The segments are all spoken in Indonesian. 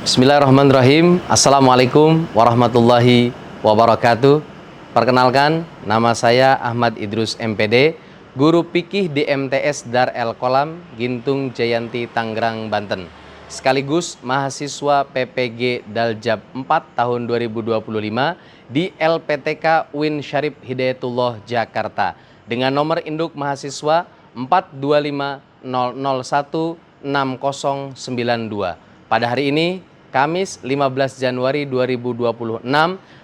Bismillahirrahmanirrahim. Assalamualaikum warahmatullahi wabarakatuh. Perkenalkan, nama saya Ahmad Idrus MPD, Guru Fikih di MTS Dar El Qolam, Gintung Jayanti, Tangerang, Banten. Sekaligus mahasiswa PPG Daljab 4 tahun 2025 di LPTK UIN Syarif Hidayatullah Jakarta dengan nomor induk mahasiswa 42500160092. Pada hari ini, Kamis 15 Januari 2026,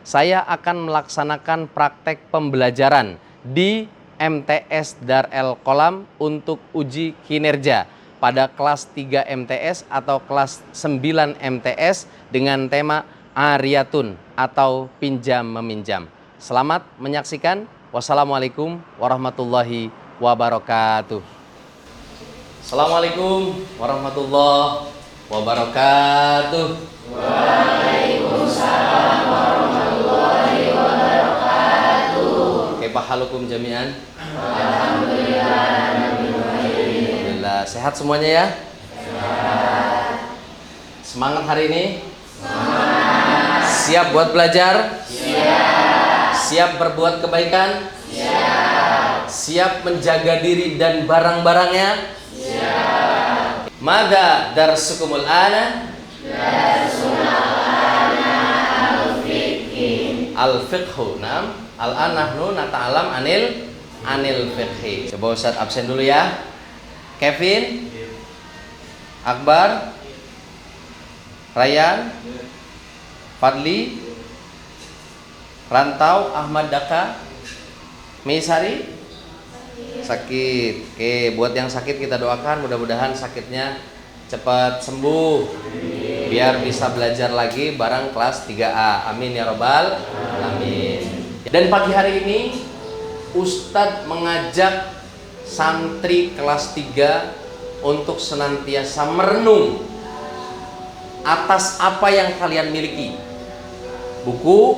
saya akan melaksanakan praktek pembelajaran di MTS Dar El Qolam untuk uji kinerja pada kelas 3 MTS atau kelas 9 MTS dengan tema Ariyatun atau pinjam meminjam. Selamat menyaksikan. Wassalamualaikum warahmatullahi wabarakatuh. Assalamualaikum warahmatullahi wabarakatuh. Waalaikumsalam warahmatullahi wabarakatuh. Kaifa halukum jami'an? Alhamdulillah. Alhamdulillah. Sehat semuanya ya? Sehat. Semangat hari ini? Semangat. Siap buat belajar? Siap. Siap berbuat kebaikan? Siap. Siap menjaga diri dan barang-barangnya? Siap. Mada darsukumul ana? Al-fiqh. Al-fiqhu. Nam. Al-an nahnu nata'alam anil fiqhi. Coba Ustaz absen dulu ya. Kevin, Akbar, Rayyan, Fadli, Rantau, Ahmad Daka, Meisari sakit. Oke, buat yang sakit kita doakan mudah-mudahan sakitnya cepat sembuh biar bisa belajar lagi bareng kelas 3A. Amin ya robbal alamin. Dan pagi hari ini Ustadz mengajak santri kelas 3 untuk senantiasa merenung atas apa yang kalian miliki. Buku,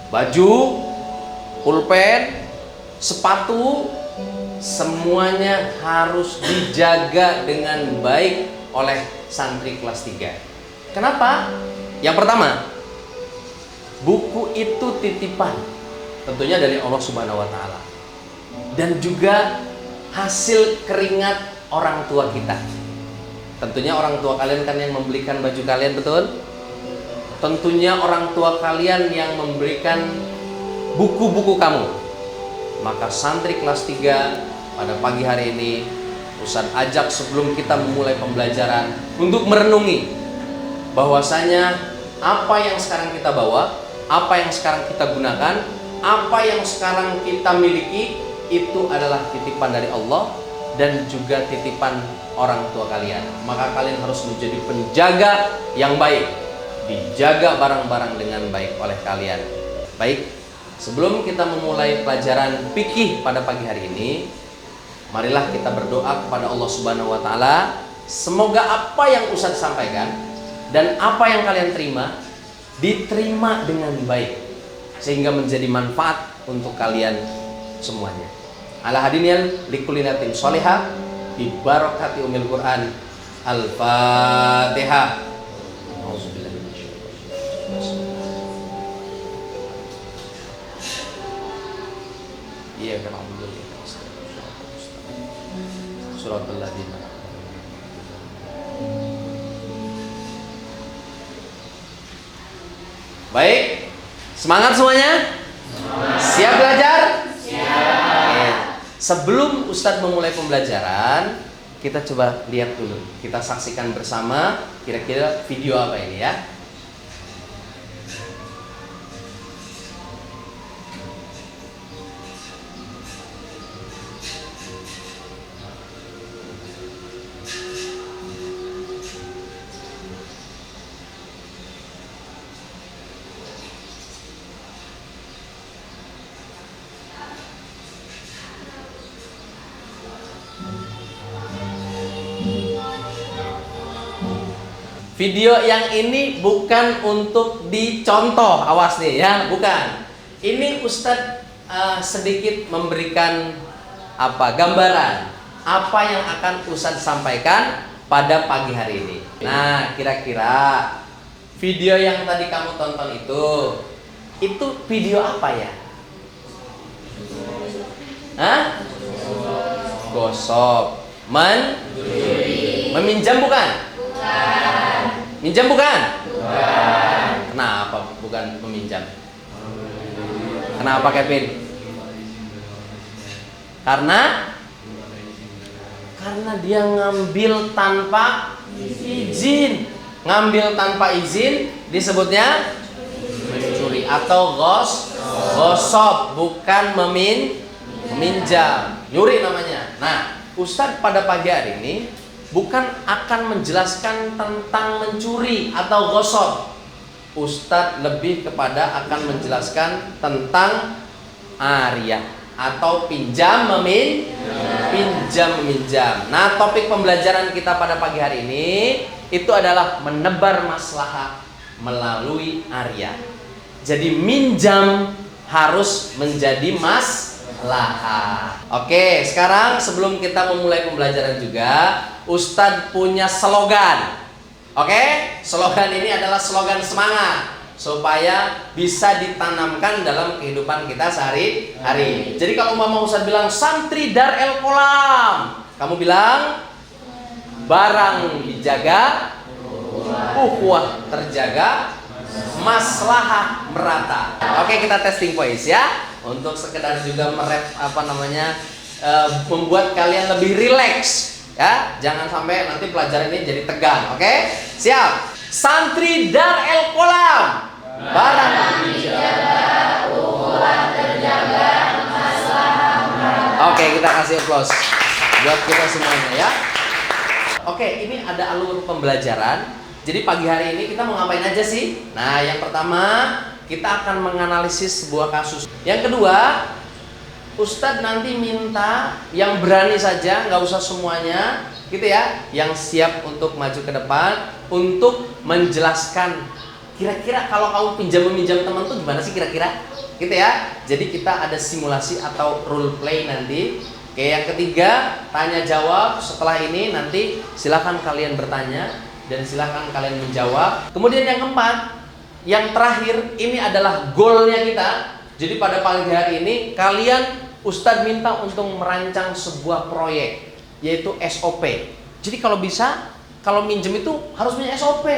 baju, pulpen, sepatu, semuanya harus dijaga dengan baik oleh santri kelas 3. Kenapa? Yang pertama, buku itu titipan, tentunya dari Allah Subhanahu wa Ta'ala, dan juga hasil keringat orang tua kita. Tentunya orang tua kalian kan yang membelikan baju kalian, betul? Tentunya orang tua kalian yang memberikan buku-buku kamu. Maka santri kelas 3 pada pagi hari ini Ustaz ajak sebelum kita memulai pembelajaran untuk merenungi bahwasanya apa yang sekarang kita bawa, apa yang sekarang kita gunakan, apa yang sekarang kita miliki itu adalah titipan dari Allah dan juga titipan orang tua kalian. Maka kalian harus menjadi penjaga yang baik, dijaga barang-barang dengan baik oleh kalian. Baik, sebelum kita memulai pelajaran fikih pada pagi hari ini, marilah kita berdoa kepada Allah Subhanahu wa Ta'ala. Semoga apa yang Ustaz sampaikan dan apa yang kalian terima diterima dengan baik sehingga menjadi manfaat untuk kalian semuanya. Ala hadinil likulinatin sholihah bi barakati umil Quran. Al-Fatihah. Iya kan alhamdulillah. Suratul ladina. Baik, semangat semuanya? Siap belajar? Siap. Sebelum Ustadz memulai pembelajaran, kita coba lihat dulu. Kita saksikan bersama kira-kira video apa ini ya. Video yang ini bukan untuk dicontoh, awas nih ya, bukan. Ini Ustadz sedikit memberikan gambaran apa yang akan Ustadz sampaikan pada pagi hari ini. Nah, kira-kira video yang tadi kamu tonton itu video apa ya? Hah? Gosok. Meminjam bukan? Bukan. Minjam bukan? Bukan. Kenapa bukan meminjam? Kenapa Kevin? Karena dia ngambil tanpa izin. Ngambil tanpa izin disebutnya mencuri atau gosok, bukan meminjam. Nyuri namanya. Nah, Ustadz pada pagi hari ini bukan akan menjelaskan tentang mencuri atau gosok. Ustadz lebih kepada akan menjelaskan tentang ariyah atau pinjam meminjam. Nah, topik pembelajaran kita pada pagi hari ini itu adalah menebar maslahah melalui ariyah. Jadi minjam harus menjadi maslahah. Oke, sekarang sebelum kita memulai pembelajaran juga, Ustadz punya slogan. Oke, slogan ini adalah slogan semangat supaya bisa ditanamkan dalam kehidupan kita sehari-hari. Jadi kalau Mama Ustadz bilang santri Dar El Kolam, kamu bilang barang dijaga, ukhuwah terjaga, maslahah merata. Oke, kita testing voice ya, untuk sekedar juga membuat kalian lebih rileks. Ya, jangan sampai nanti pelajaran ini jadi tegang. Oke, siap. Santri Dar El Kolam, barang dijaga, ukhuwah terjaga, maslahah merata. Oke, kita kasih applause buat kita semuanya ya. Oke, ini ada alur pembelajaran. Jadi pagi hari ini kita mau ngapain aja sih? Nah, yang pertama kita akan menganalisis sebuah kasus. Yang kedua, Ustadz nanti minta yang berani saja, nggak usah semuanya, gitu ya, yang siap untuk maju ke depan untuk menjelaskan kira-kira kalau kamu pinjam-meminjam teman tuh gimana sih kira-kira, gitu ya. Jadi kita ada simulasi atau role play nanti. Oke, yang ketiga tanya jawab. Setelah ini nanti silakan kalian bertanya dan silakan kalian menjawab. Kemudian yang keempat, yang terakhir ini adalah goalnya kita. Jadi pada pagi hari ini kalian Ustadz minta untuk merancang sebuah proyek, yaitu SOP. Jadi kalau bisa, kalau minjem itu harus punya SOP,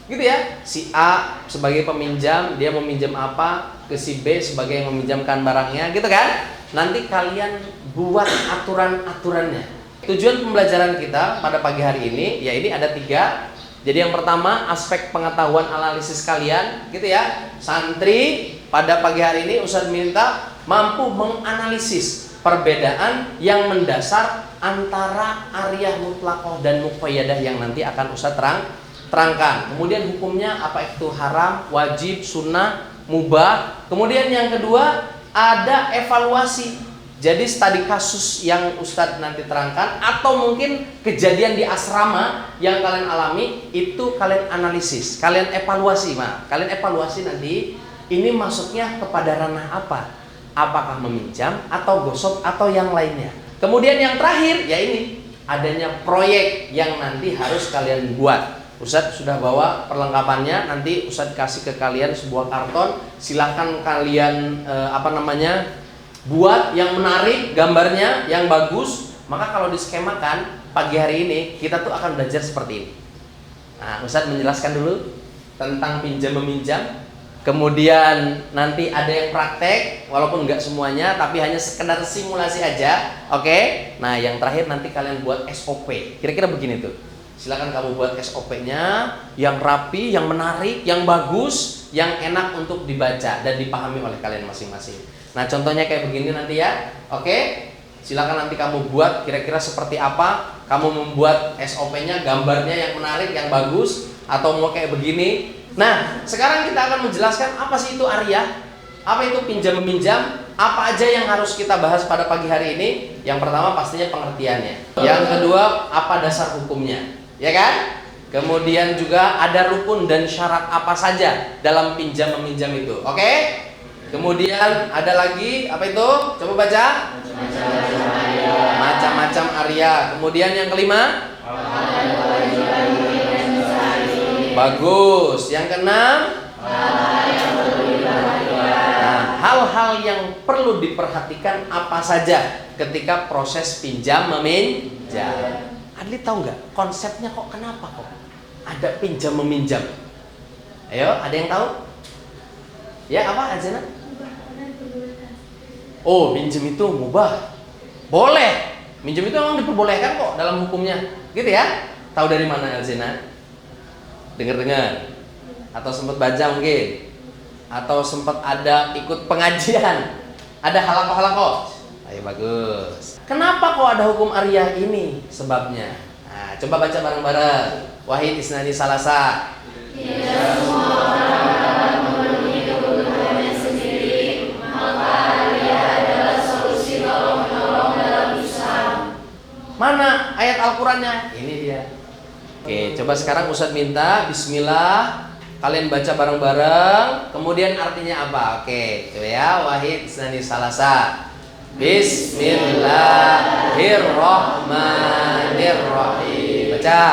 gitu ya. Si A sebagai peminjam, dia meminjam apa, ke si B sebagai yang meminjamkan barangnya, gitu kan. Nanti kalian buat aturan-aturannya. Tujuan pembelajaran kita pada pagi hari ini, ya ini ada 3. Jadi yang pertama, aspek pengetahuan analisis kalian, gitu ya. Santri pada pagi hari ini Ustadz minta mampu menganalisis perbedaan yang mendasar antara ariyah mutlaqah dan muqayyadah yang nanti akan Ustadz terangkan. Kemudian hukumnya apa itu haram, wajib, sunnah, mubah. Kemudian yang kedua ada evaluasi. Jadi studi kasus yang Ustadz nanti terangkan atau mungkin kejadian di asrama yang kalian alami itu kalian analisis, kalian evaluasi, kalian evaluasi nanti ini masuknya kepada ranah apa? Apakah meminjam atau gosok atau yang lainnya. Kemudian yang terakhir ya ini adanya proyek yang nanti harus kalian buat. Ustadz sudah bawa perlengkapannya, nanti Ustadz kasih ke kalian sebuah karton, silahkan kalian buat yang menarik, gambarnya yang bagus. Maka kalau diskemakan pagi hari ini kita tuh akan belajar seperti ini. Nah, Ustadz menjelaskan dulu tentang pinjam meminjam. Kemudian nanti ada yang praktek, walaupun nggak semuanya, tapi hanya sekedar simulasi aja. Oke. Nah, yang terakhir nanti kalian buat SOP. Kira-kira begini tuh. Silakan kamu buat SOP-nya yang rapi, yang menarik, yang bagus, yang enak untuk dibaca dan dipahami oleh kalian masing-masing. Nah, contohnya kayak begini nanti ya. Oke. Silakan nanti kamu buat kira-kira seperti apa. Kamu membuat SOP-nya, gambarnya yang menarik, yang bagus, atau mau kayak begini. Nah, sekarang kita akan menjelaskan apa sih itu ariyah, apa itu pinjam meminjam, apa aja yang harus kita bahas pada pagi hari ini. Yang pertama pastinya pengertiannya. Yang kedua, apa dasar hukumnya, ya kan? Kemudian juga ada rukun dan syarat apa saja dalam pinjam meminjam itu. Oke? Kemudian ada lagi apa itu? Coba baca. Macam-macam ariyah. Kemudian yang kelima, Bagus. Yang keenam, nah, hal-hal yang perlu diperhatikan apa saja ketika proses pinjam meminjam. Adli tahu nggak konsepnya kok kenapa kok ada pinjam meminjam? Ayo, ada yang tahu? Ya, apa Azana? Oh, minjem itu mubah. Boleh. Minjem itu memang diperbolehkan kok dalam hukumnya. Gitu ya? Tahu dari mana Azana? Dengar-dengar? Atau sempat baca mungkin? Atau sempat ada ikut pengajian? Ada halaqah-halaqah? Ayo, bagus. Kenapa kok ada hukum Ariyah ini? Sebabnya. Nah, coba baca bareng-bareng. Wahid isnani salasa. Tidak semua orang dapat memenuhi kebutuhannya sendiri, maka Ariyah adalah solusi tolong-menolong dalam Islam. Mana ayat Al-Qurannya? Ini dia. Oke, coba sekarang Ustadz minta Bismillah, kalian baca bareng-bareng. Kemudian artinya apa? Oke, coba ya. Wahid isnani salasa. Bismillahirrahmanirrahim. Baca.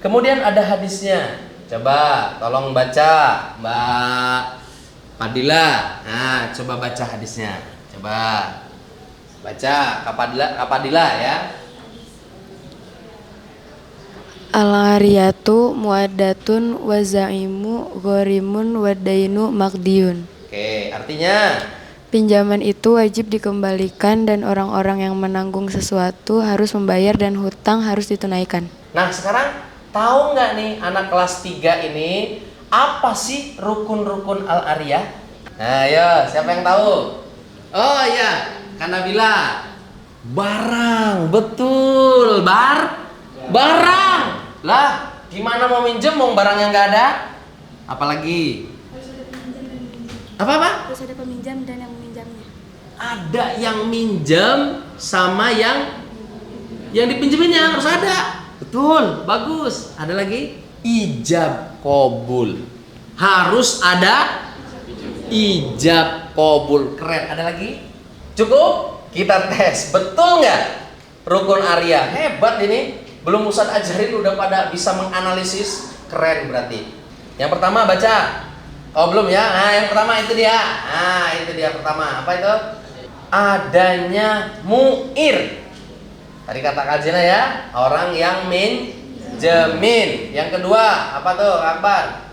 Kemudian ada hadisnya. Coba tolong baca Mbak Padilla. Nah, coba baca hadisnya. Coba baca Kak Padilla ya. Al-ariyatu muaddatun wa zaimu ghorimun wa dainu maqdiyun. Oke, artinya Pinjaman itu wajib dikembalikan dan orang-orang yang menanggung sesuatu harus membayar dan hutang harus ditunaikan. nah sekarang tahu nggak nih anak kelas 3 ini apa sih rukun-rukun Al-Ariyah? Nah, ayo, siapa yang tahu? Oh iya, Kanabila. Barang, betul. Barang. Lah, gimana mau minjem mau barang yang nggak ada? Apalagi? Apa? Harus ada peminjam dan yang meminjamnya. Ada yang minjem sama yang dipinjeminnya harus ada. Betul, bagus. Ada lagi? Ijab qabul. Harus ada ijab qabul. Keren. Ada lagi? Cukup? Kita tes. Betul nggak? Rukun Ariyah. Hebat ini. Belum Ustadz ajarin udah pada bisa menganalisis. Keren berarti. Yang pertama baca. Oh belum ya? Nah yang pertama itu dia. Nah itu dia pertama. Apa itu? Adanya mu'ir. Tadi kata Kajina ya, orang yang minjemin. Yang kedua, apa tuh, Akbar?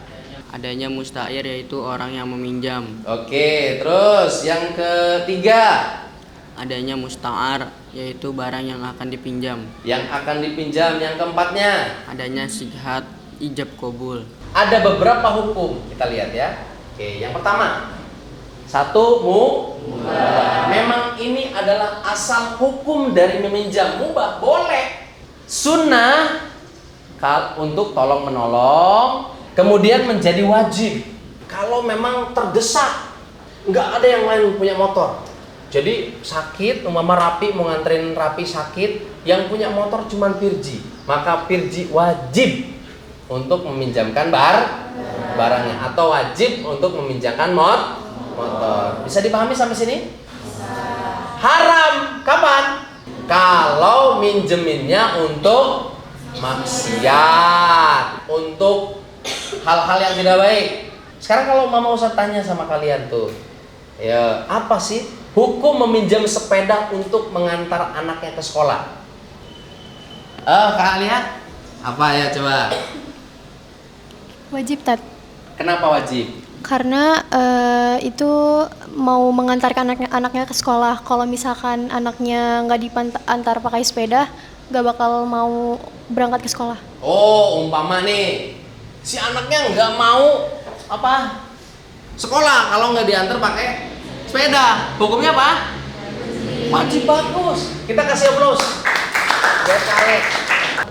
Adanya musta'ir, yaitu orang yang meminjam. Oke, terus yang ketiga, Adanya musta'ar, yaitu barang yang akan dipinjam. yang akan dipinjam. Yang keempatnya, Adanya sighat ijab qabul. ada beberapa hukum. Kita lihat ya. Oke, yang pertama, satu mubah. Memang ini adalah asal hukum dari meminjam. Mubah, boleh. Sunnah untuk tolong menolong. Kemudian menjadi wajib kalau memang terdesak, nggak ada yang lain punya motor. Jadi sakit, umpama Rapi mau nganterin Rapi sakit, yang punya motor cuman Pirji, maka Pirji wajib untuk meminjamkan barangnya atau wajib untuk meminjamkan motor. Bisa dipahami sampai sini? Haram kapan? Kalau minjeminnya untuk maksiat, untuk hal-hal yang tidak baik. Sekarang kalau Mama Ustaz tanya sama kalian tuh, ya apa sih hukum meminjam sepeda untuk mengantar anaknya ke sekolah? Kak Alia, apa ya coba? Wajib, Tat. Kenapa wajib? Karena itu mau mengantarkan anaknya ke sekolah. Kalau misalkan anaknya nggak diantar pakai sepeda, nggak bakal mau berangkat ke sekolah. Oh, umpama nih si anaknya nggak mau sekolah kalau nggak diantar pakai sepeda, hukumnya apa? Wajib. Bagus. Kita kasih aplaus.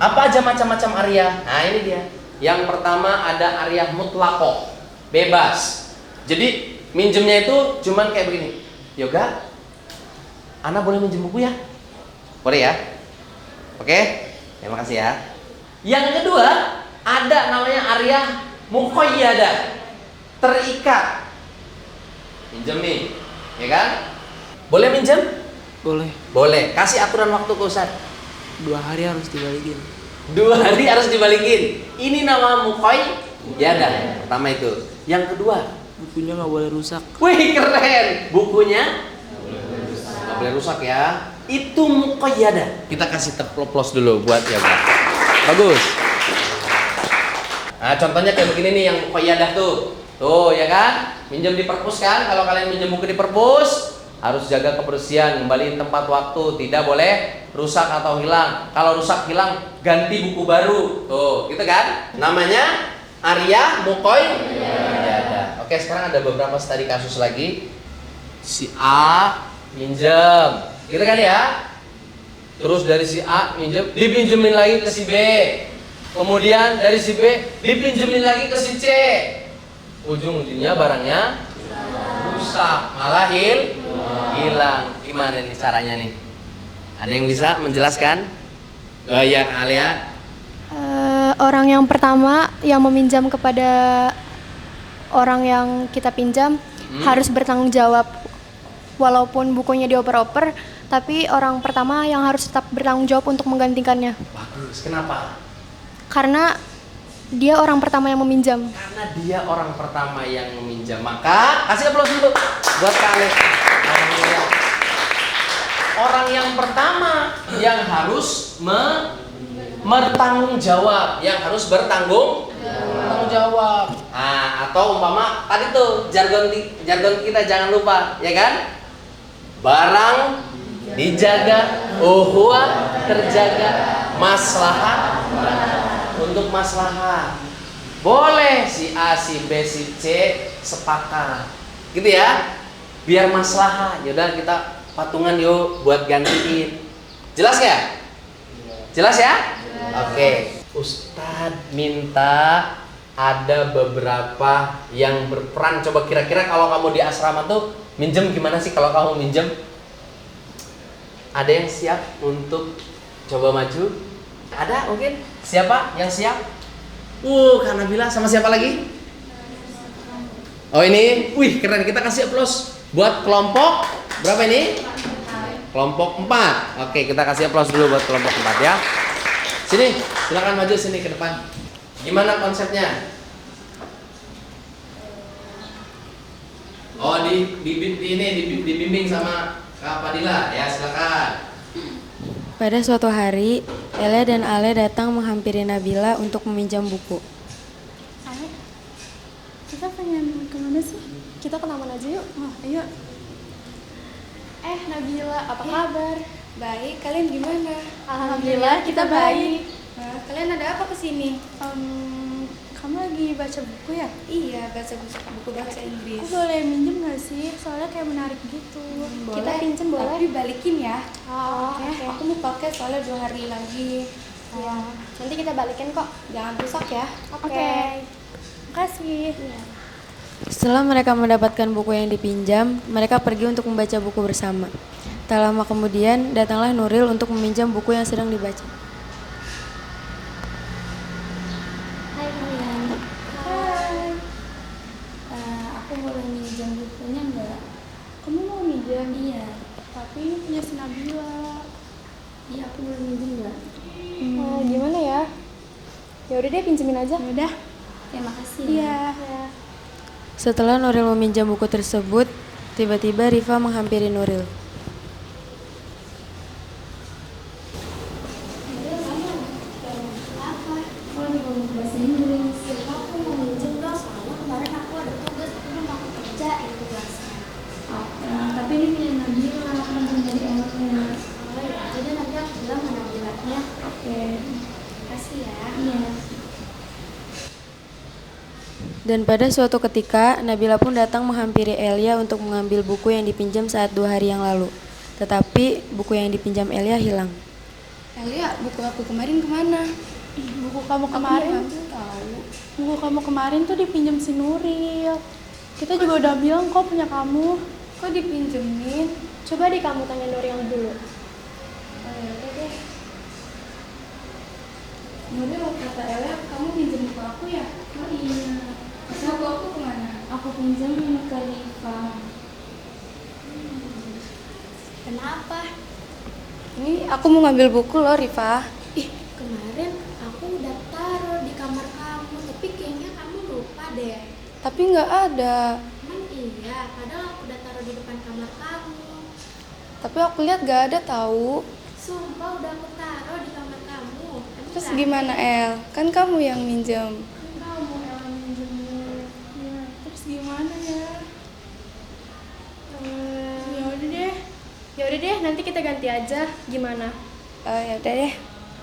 Apa aja macam-macam Ariyah? Nah ini dia. Yang pertama ada Ariyah mutlaqoh, bebas. Jadi minjemnya itu cuman kayak begini. Yoga, Ana boleh minjem buku ya? Boleh ya? Oke, terima kasih ya. Yang kedua ada namanya Ariyah muqayyadah, terikat. minjem nih, ya kan? Boleh minjem? Boleh. Boleh. Kasih aturan waktu ke Ustaz. 2 hari harus dibalikin. 2 hari harus dibalikin. Ini nama muqayyadah. Pertama itu. Yang kedua, Bukunya nggak boleh rusak. wih keren. Bukunya nggak boleh rusak ya. Itu muqayyadah. Kita kasih terplos dulu buat ya, Pak. Bagus. Nah, contohnya kayak begini nih yang muqayyadah tuh. Tuh, ya kan? Minjem di perpus kan? Kalau kalian minjem buku di perpus, harus jaga kebersihan, kembaliin tempat waktu, tidak boleh rusak atau hilang. Kalau rusak hilang, ganti buku baru. Tuh, gitu kan? Namanya Arya Muqayyadah. Oke, sekarang ada beberapa studi kasus lagi. Si A minjem, gitu kan ya? Terus dari si A minjem, dipinjemin lagi ke si B. Kemudian dari si B dipinjemin lagi ke si C. Ujung-ujungnya barangnya rusak, malah hilang. Gimana nih caranya nih? Ada yang bisa menjelaskan? Ya, Alia. Orang yang pertama yang meminjam kepada orang yang kita pinjam harus bertanggung jawab. Walaupun bukunya dioper-oper, tapi orang pertama yang harus tetap bertanggung jawab untuk menggantikannya. Bagus. Kenapa? Karena dia orang pertama yang meminjam. Karena dia orang pertama yang meminjam. Maka kasih aplaus dulu buat kalian. Orang yang pertama yang harus bertanggung jawab, yang harus bertanggung jawab. Nah, atau umpama tadi tuh jargon kita jangan lupa, ya kan? Barang dijaga, uhwah terjaga, maslahat untuk maslahat. Boleh si A, si B, si C sepakat, gitu ya? Biar maslahat. Yaudah kita patungan yuk buat gantiin. Jelas ya? Jelas ya? Oke. Ustadz minta ada beberapa yang berperan. Coba kira-kira kalau kamu di asrama tuh minjem gimana sih kalau kamu minjem? Ada yang siap untuk coba maju? Ada mungkin? Siapa yang siap? Kak Nabila sama siapa lagi? Oh ini, wih keren, kita kasih aplaus buat kelompok berapa ini? Kelompok 4. Oke, kita kasih aplaus dulu buat kelompok 4 ya. Sini, silakan maju sini ke depan. Gimana konsepnya? Oh dibimbing sama Kak Fadila ya, silakan. Pada suatu hari, Ele dan Ale datang menghampiri Nabila untuk meminjam buku. Ale, kita pengen kemana sih? Kita ke taman aja yuk. Oh, ayo. Nabila, apa kabar? Baik, kalian gimana? Alhamdulillah kita baik. Nah, kalian ada apa kesini? Kamu lagi baca buku ya? Iya, baca buku bahasa Inggris. Aku boleh minjem gak sih? Soalnya kayak menarik gitu. Boleh, Kita pinjem boleh? tapi balikin ya. Oke. Aku mau pakai soalnya 2 hari lagi. Ya, nanti kita balikin kok. Jangan rusak ya. Oke. Makasih. Setelah mereka mendapatkan buku yang dipinjam, mereka pergi untuk membaca buku bersama. Tak lama kemudian, datanglah Nuril untuk meminjam buku yang sedang dibaca. Hai kalian. Hai. Aku boleh minjam bukunya enggak? Kamu mau minjem? Iya. Tapi ini punya si Nabila. Iya, aku boleh minjem enggak? Gimana ya? Ya udah deh, pinjemin aja. Udah. Terima kasih. Iya. Setelah Nuril meminjam buku tersebut, tiba-tiba Rifa menghampiri Nuril. Aku lagi ngomong bahasa Inggris. Aku mau minjem dong, soalnya kemarin aku ada tugas, aku belum aku kerjain tugasnya. Tapi ini punya Nabila, aku minjem dari Elnya. Oh ya, jadi nanti aku bilang sama Nabilanya. Oke. Kasih ya. Iya. Dan pada suatu ketika, Nabila pun datang menghampiri Elia untuk mengambil buku yang dipinjam saat 2 hari yang lalu. Tetapi buku yang dipinjam Elia hilang. Elia, buku aku kemarin kemana? Buku kamu kemarin. Aku tahu. Buku kamu kemarin tuh dipinjam si Nuril. Kita juga udah bilang kok punya kamu. Kok dipinjemin? Coba deh kamu tanya Nuril dulu. Oh ya udah deh. Nuril, kata Elia, kamu pinjam buku aku ya? Oh iya. Terus buku aku kemana? Aku pinjam ke Rifa. Kenapa? Ini aku mau ngambil buku loh, Rifa. Ih, kemarin aku udah taruh di kamar kamu, tapi kayaknya kamu lupa deh. Tapi nggak ada. Emang iya, padahal aku udah taruh di depan kamar kamu. Tapi aku lihat nggak ada tahu. Sumpah udah aku taruh di kamar kamu. Terus gimana El? Kan kamu yang minjem. Kamu yang minjemin. Ya, terus gimana ya? Ya udah deh, nanti kita ganti aja. Gimana? Ya udah deh.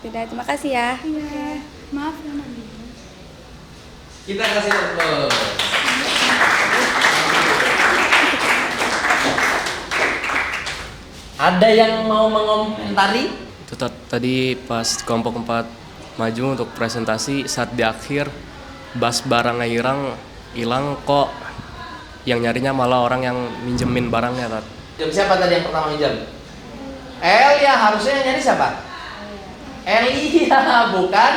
Tidak, terima kasih ya. Iya, maaf ya Nadia. Kita kasih aplaus. Ada yang mau mengomentari? Itu tadi pas kelompok 4 maju untuk presentasi, saat di akhir bas barangnya hilang kok yang nyarinya malah orang yang minjemin barangnya, Tat. Siapa tadi yang pertama minjam? Elia, harusnya yang nyari siapa? Elia, bukan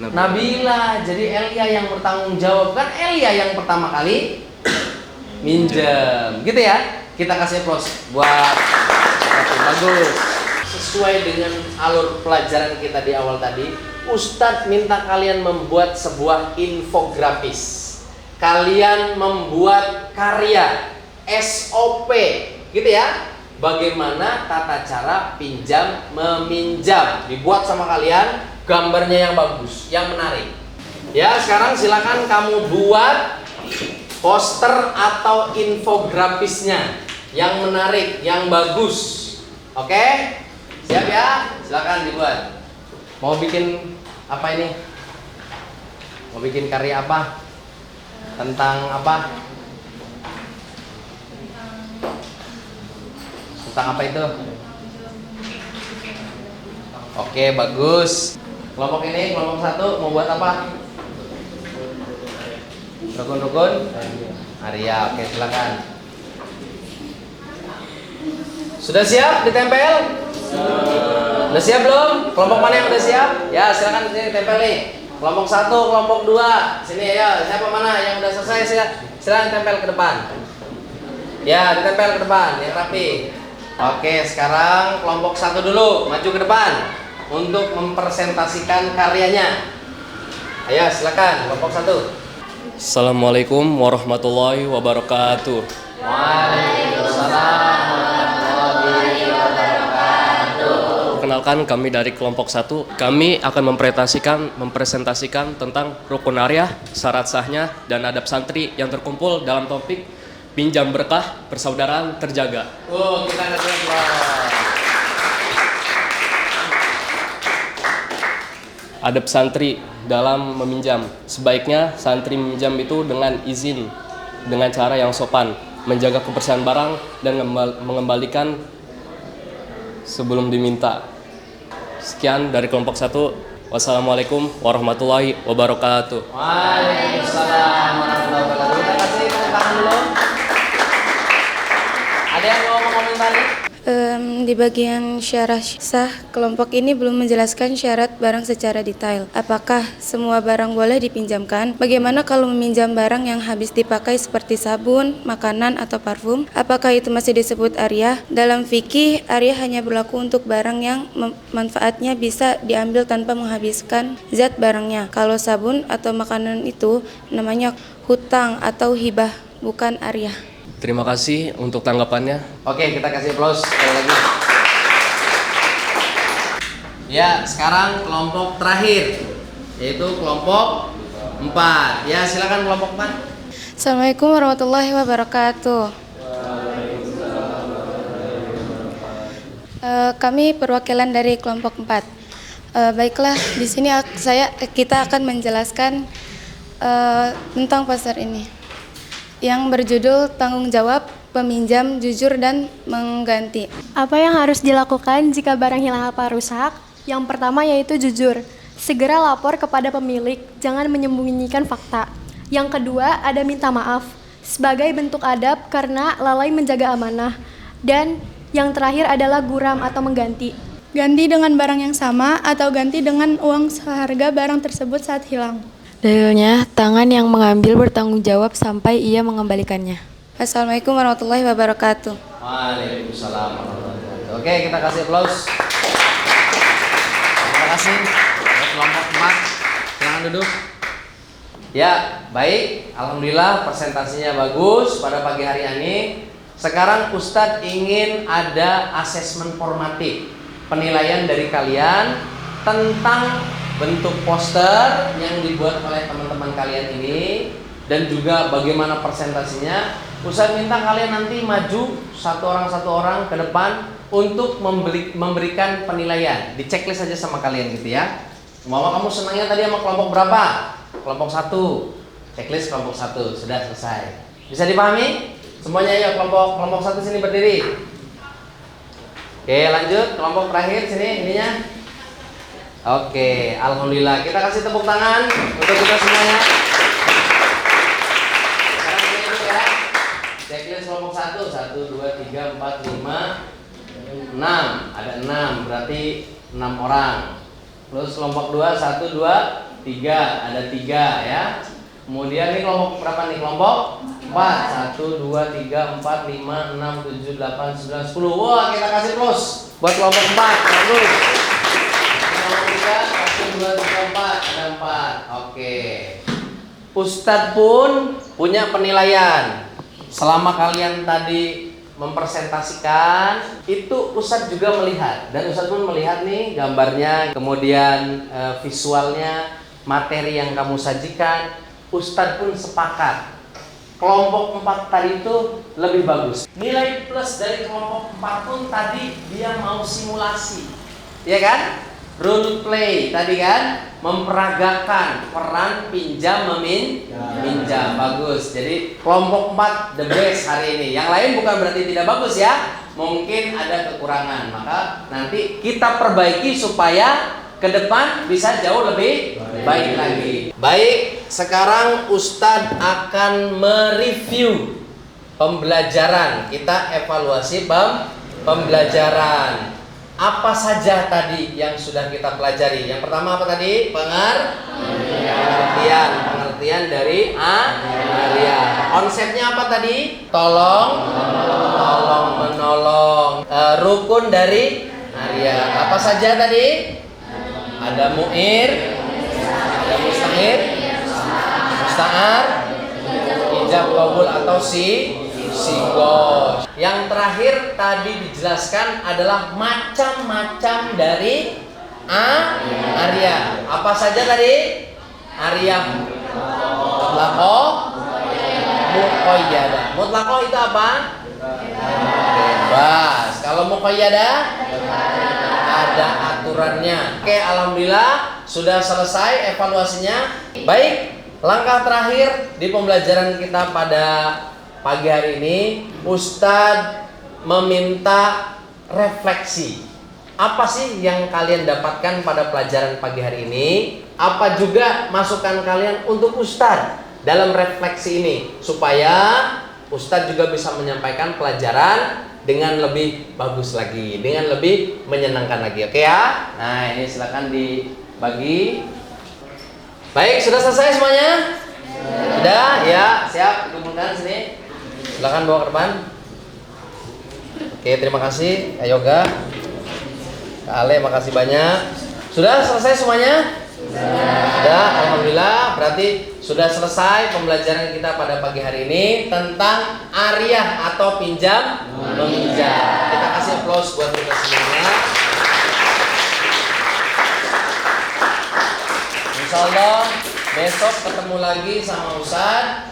Nabila. Jadi Elia yang bertanggung jawab, kan Elia yang pertama kali minjem. Gitu ya? Kita kasih aplaus buat bagus. Sesuai dengan alur pelajaran kita di awal tadi, Ustadz minta kalian membuat sebuah infografis. Kalian membuat karya SOP, gitu ya. Bagaimana tata cara pinjam meminjam. Dibuat sama kalian gambarnya yang bagus, yang menarik. Ya, sekarang silakan kamu buat poster atau infografisnya yang menarik, yang bagus. Oke? Siap ya? Silakan dibuat. Mau bikin apa ini? Mau bikin karya apa? Tentang apa? Tentang apa itu? Oke, bagus. Kelompok ini, kelompok 1 mau buat apa? Rukun-rukun? Arya, oke silakan. Sudah siap ditempel? Udah siap belum? Kelompok mana yang udah siap? Ya, silakan sini tempel nih. Kelompok 1, kelompok 2. Sini ya, siapa mana yang udah selesai? Silakan tempel ke depan. Ya, ditempel ke depan, yang rapi. Oke, sekarang kelompok 1 dulu, maju ke depan untuk mempresentasikan karyanya. Ayo, silakan kelompok 1. Assalamualaikum warahmatullahi wabarakatuh. Waalaikumsalam warahmatullahi wabarakatuh. Perkenalkan, kami dari kelompok 1. Kami akan mempresentasikan tentang rukun Arya, syarat sahnya, dan adab santri yang terkumpul dalam topik pinjam berkah, persaudaraan terjaga. Kita kasih aplaus. Adab santri dalam meminjam. Sebaiknya santri meminjam itu dengan izin, dengan cara yang sopan, menjaga kebersihan barang dan mengembalikan sebelum diminta. Sekian dari kelompok 1. Wassalamualaikum warahmatullahi wabarakatuh. Waalaikumsalam warahmatullahi wabarakatuh. Kita kasih tepuk tangan dulu. Ada yang mau mengomentari? Di bagian syarah sah, kelompok ini belum menjelaskan syarat barang secara detail. Apakah semua barang boleh dipinjamkan? Bagaimana kalau meminjam barang yang habis dipakai seperti sabun, makanan, atau parfum? Apakah itu masih disebut Arya? Dalam fikih, Arya hanya berlaku untuk barang yang manfaatnya bisa diambil tanpa menghabiskan zat barangnya. Kalau sabun atau makanan itu namanya hutang atau hibah, bukan Arya. Terima kasih untuk tanggapannya. Oke, kita kasih aplaus sekali lagi. Ya, sekarang kelompok terakhir, yaitu kelompok 4. Ya, silakan kelompok 4. Assalamualaikum warahmatullahi wabarakatuh. Kami perwakilan dari kelompok 4. Baiklah, di sini kita akan menjelaskan tentang pasar ini yang berjudul tanggung jawab peminjam jujur dan mengganti. Apa yang harus dilakukan jika barang hilang atau rusak? Yang pertama yaitu jujur. Segera lapor kepada pemilik, jangan menyembunyikan fakta. Yang kedua ada minta maaf sebagai bentuk adab karena lalai menjaga amanah. Dan yang terakhir adalah guram atau mengganti. Ganti dengan barang yang sama atau ganti dengan uang seharga barang tersebut saat hilang. Dalilnya, tangan yang mengambil bertanggung jawab sampai ia mengembalikannya. Assalamualaikum warahmatullahi wabarakatuh. Waalaikumsalam warahmatullahi wabarakatuh. Oke, kita kasih aplaus. Terima kasih buat kelompok 4. Silakan duduk. Ya, baik. Alhamdulillah presentasinya bagus pada pagi hari ini. Sekarang Ustadz ingin ada asesmen formatif, penilaian dari kalian tentang bentuk poster yang dibuat oleh teman-teman kalian ini dan juga bagaimana presentasinya. Ustadz minta kalian nanti maju satu orang ke depan untuk memberikan penilaian. Di checklist aja sama kalian gitu ya. Mama, kamu senangnya tadi sama kelompok berapa? Kelompok 1. Checklist kelompok 1 sudah selesai. Bisa dipahami? Semuanya ya, kelompok 1 sini berdiri. Oke, lanjut kelompok terakhir sini ininya. Oke, alhamdulillah. Kita kasih tepuk tangan untuk kita semuanya. Sekarang ini dulu ya. Checklist kelompok 1, 1, 2, 3, 4, 5, 6. Ada 6, berarti 6 orang. Terus kelompok 2, 1, 2, 3, ada 3 ya. Kemudian ini kelompok berapa nih? Kelompok 4, 1, 2, 3, 4, 5, 6, 7, 8, 9, 10. Wah, kita kasih plus buat kelompok 4. Bagus. Kelompok 3, 1, 2, 3, 4, ada 4. Oke. Ustadz pun punya penilaian. Selama kalian tadi mempresentasikan, itu Ustadz juga melihat. Dan Ustadz pun melihat nih gambarnya, kemudian visualnya, materi yang kamu sajikan. Ustadz pun sepakat kelompok 4 tadi itu lebih bagus. Nilai plus dari kelompok 4 pun tadi dia mau simulasi, ya kan? Role play tadi kan, memperagakan peran pinjam meminjam. Bagus. Jadi kelompok 4 the best hari ini. Yang lain bukan berarti tidak bagus ya. Mungkin ada kekurangan, maka nanti kita perbaiki supaya ke depan bisa jauh lebih baik lagi. Baik, sekarang Ustadz akan mereview pembelajaran. Kita evaluasi pembelajaran. Apa saja tadi yang sudah kita pelajari? Yang pertama apa tadi? Pengertian dari Arya. Konsepnya apa tadi? Tolong menolong. Rukun dari Arya. Apa saja tadi? Ada mu'ir, ada musta'ir, musta'ar, ijab qabul atau sigos. Yang terakhir tadi dijelaskan adalah macam-macam dari Arya. Apa saja tadi? Arya mutlaqah, muqayyadah. Mutlaqah itu apa? Bebas. Kalau muqayyadah ada aturannya. Oke, alhamdulillah sudah selesai evaluasinya. Baik, langkah terakhir di pembelajaran kita pada pagi hari ini, Ustadz meminta refleksi. Apa sih yang kalian dapatkan pada pelajaran pagi hari ini? Apa juga masukan kalian untuk Ustadz dalam refleksi ini, supaya Ustadz juga bisa menyampaikan pelajaran dengan lebih bagus lagi, dengan lebih menyenangkan lagi. Oke ya? Nah, ini silakan dibagi. Baik, sudah selesai semuanya? Sudah? Ya, siap. Dikumpulkan sini. Silakan bawa ke depan. Oke, terima kasih Kak Yoga, Kak Ale, makasih banyak. Sudah selesai semuanya? Sudah, alhamdulillah. Berarti sudah selesai pembelajaran kita pada pagi hari ini tentang Arya atau pinjam meminjam. Kita kasih aplaus buat kita semuanya. Insya Allah besok ketemu lagi sama Ustadz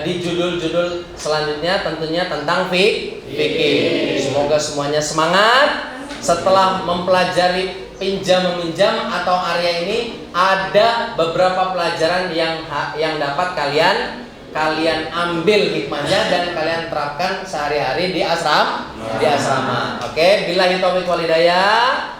di judul-judul selanjutnya, tentunya tentang fikih. Semoga semuanya semangat. Setelah mempelajari pinjam meminjam atau Arya ini, ada beberapa pelajaran yang dapat kalian ambil hikmahnya dan kalian terapkan sehari-hari di asrama. Oke, billahi taufiq wal hidayah.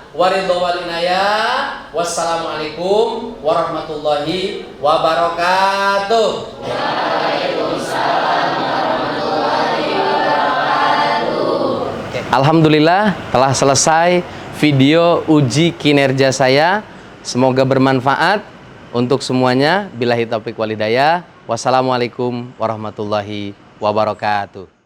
Wassalamualaikum warahmatullahi wabarakatuh. Waalaikumsalam warahmatullahi wabarakatuh. Alhamdulillah telah selesai video uji kinerja saya. Semoga bermanfaat untuk semuanya. Billahi taufiq wal hidayah. Wassalamualaikum warahmatullahi wabarakatuh.